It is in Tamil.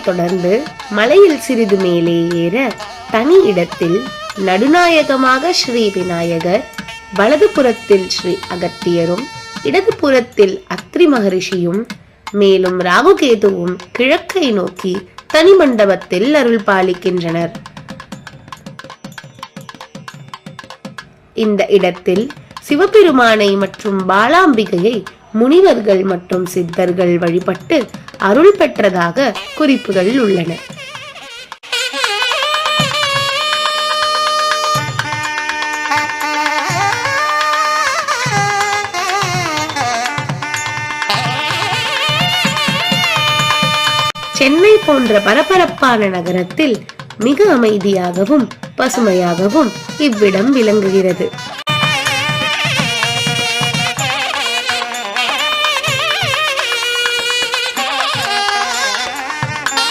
தொடர்ந்து மலையில் சிறிது மேலே ஏற தனி இடத்தில் நடுநாயகமாக ஸ்ரீ விநாயகர், வலது புறத்தில் ஸ்ரீ அகத்தியரும், இடது புறத்தில் அத்ரி மகரிஷியும், மேலும் ராகுகேதுவும் கிழக்கை நோக்கி தனி மண்டபத்தில் அருள் பாலிக்கின்றனர். இந்த இடத்தில் சிவபெருமானை மற்றும் பாலாம்பிகையை முனிவர்கள் மற்றும் சித்தர்கள் வழிபட்டு அருள் பெற்றதாக குறிப்புகள் உள்ளன. சென்னை போன்ற பரபரப்பான நகரத்தில் மிக அமைதியாகவும் பசுமையாகவும் இவ்விடம் விளங்குகிறது.